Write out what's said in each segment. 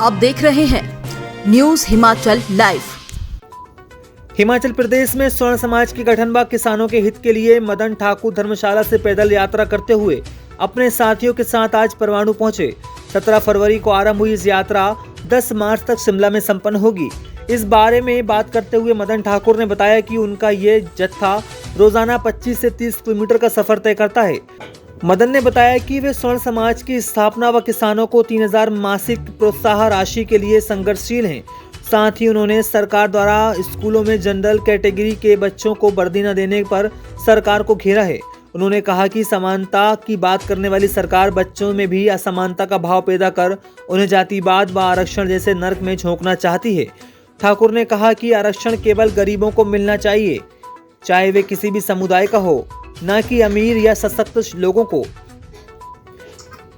आप देख रहे हैं न्यूज हिमाचल लाइव। हिमाचल प्रदेश में स्वर्ण समाज के गठन व किसानों के हित के लिए मदन ठाकुर धर्मशाला से पैदल यात्रा करते हुए अपने साथियों के साथ आज परवाणु पहुंचे। 17 फरवरी को आरंभ हुई इस यात्रा 10 मार्च तक शिमला में संपन्न होगी। इस बारे में बात करते हुए मदन ठाकुर ने बताया कि उनका ये जत्था रोजाना 25 से 30 किलोमीटर का सफर तय करता है। मदन ने बताया कि वे स्वर्ण समाज की स्थापना व किसानों को 3000 मासिक प्रोत्साहन राशि के लिए संघर्षशील हैं। साथ ही उन्होंने सरकार द्वारा स्कूलों में जनरल कैटेगरी के बच्चों को वर्दी न देने पर सरकार को घेरा है। उन्होंने कहा कि समानता की बात करने वाली सरकार बच्चों में भी असमानता का भाव पैदा कर उन्हें जातिवाद व आरक्षण जैसे नर्क में झोंकना चाहती है। ठाकुर ने कहा कि आरक्षण केवल गरीबों को मिलना चाहिए, चाहे वे किसी भी समुदाय का हो, न कि अमीर या सशक्त लोगों को।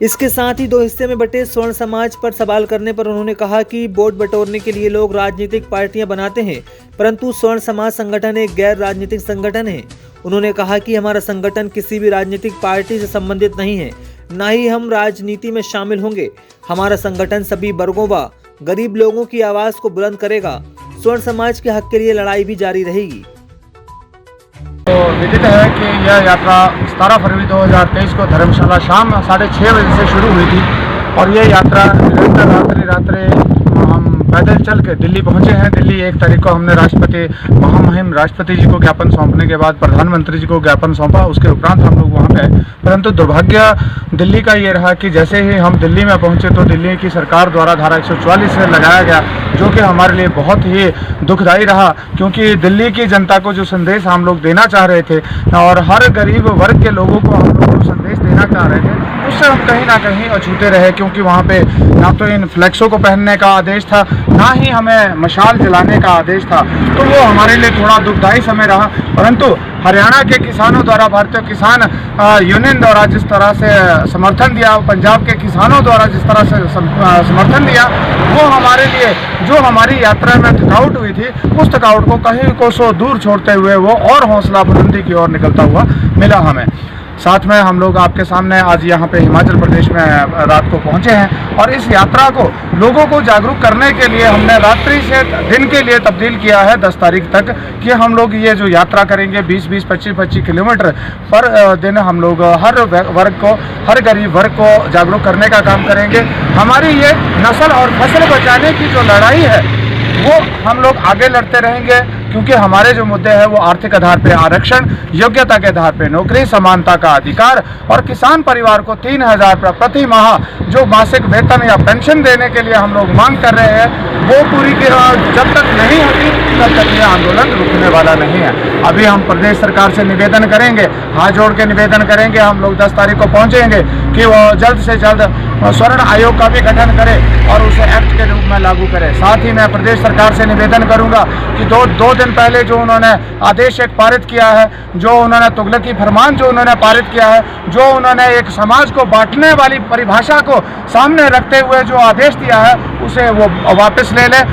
इसके साथ ही 2 हिस्से में बटे स्वर्ण समाज पर सवाल करने पर उन्होंने कहा कि वोट बटोरने के लिए लोग राजनीतिक पार्टियां बनाते हैं, परंतु स्वर्ण समाज संगठन एक गैर राजनीतिक संगठन है। उन्होंने कहा कि हमारा संगठन किसी भी राजनीतिक पार्टी से संबंधित नहीं है, न ही हम राजनीति में शामिल होंगे। हमारा संगठन सभी वर्गों व गरीब लोगों की आवाज को बुलंद करेगा। स्वर्ण समाज के हक के लिए लड़ाई भी जारी रहेगी। तो विदित है कि यह यात्रा 17 फरवरी 2023 को धर्मशाला शाम 6:30 बजे से शुरू हुई थी और ये यात्रा निरंतर रात्रि हम पैदल चल के दिल्ली पहुंचे हैं। दिल्ली 1 तारीख को हमने राष्ट्रपति महामहिम राष्ट्रपति जी को ज्ञापन सौंपने के बाद प्रधानमंत्री जी को ज्ञापन सौंपा। उसके उपरांत हम लोग वहां गए, परंतु दुर्भाग्य दिल्ली का ये रहा कि जैसे ही हम दिल्ली में पहुंचे तो दिल्ली की सरकार द्वारा धारा 144 से लगाया गया, जो कि हमारे लिए बहुत ही दुखदायी रहा, क्योंकि दिल्ली की जनता को जो संदेश हम लोग देना चाह रहे थे और हर गरीब वर्ग के लोगों को हम लोग जो संदेश देना चाह रहे थे उससे हम कहीं ना कहीं अछूते रहे, क्योंकि वहाँ पे ना तो इन फ्लैक्सों को पहनने का आदेश था, ना ही हमें मशाल जलाने का आदेश था। तो वो हमारे लिए थोड़ा दुखदायी समय रहा। परंतु हरियाणा के किसानों द्वारा, भारतीय किसान यूनियन द्वारा जिस तरह से समर्थन दिया, पंजाब के किसानों द्वारा जिस तरह से समर्थन दिया, वो हमारे लिए जो हमारी यात्रा में थकावट हुई थी उस थकावट को कहीं कोसों दूर छोड़ते हुए वो और हौसला बुलंदी की ओर निकलता हुआ मिला हमें। साथ में हम लोग आपके सामने आज यहाँ पे हिमाचल प्रदेश में रात को पहुँचे हैं और इस यात्रा को लोगों को जागरूक करने के लिए हमने रात्रि से दिन के लिए तब्दील किया है 10 तारीख तक, कि हम लोग ये जो यात्रा करेंगे 20-20, 25-25 किलोमीटर पर दिन हम लोग हर वर्ग को, हर गरीब वर्ग को जागरूक करने का काम करेंगे। हमारी ये नस्ल और फसल बचाने की जो लड़ाई है वो हम लोग आगे लड़ते रहेंगे, क्योंकि हमारे जो मुद्दे हैं वो आर्थिक आधार पे आरक्षण, योग्यता के आधार पे नौकरी, समानता का अधिकार और किसान परिवार को 3000 प्रति माह जो मासिक वेतन या पेंशन देने के लिए हम लोग मांग कर रहे हैं, वो पूरी जब तक नहीं होती तब तक ये आंदोलन रुकने वाला नहीं है। अभी हम प्रदेश सरकार से निवेदन करेंगे, हाथ जोड़ के निवेदन करेंगे, हम लोग 10 तारीख को पहुँचेंगे कि वो जल्द से जल्द स्वर्ण आयोग का भी गठन करे और उसे एक्ट के रूप में लागू करे। साथ ही मैं प्रदेश सरकार से निवेदन करूंगा कि दो दिन पहले जो उन्होंने आदेश एक पारित किया है, जो उन्होंने तुगलकी फरमान जो उन्होंने पारित किया है, जो उन्होंने एक समाज को बांटने वाली परिभाषा को सामने रखते हुए जो आदेश दिया है, उसे वो वापस ले लें।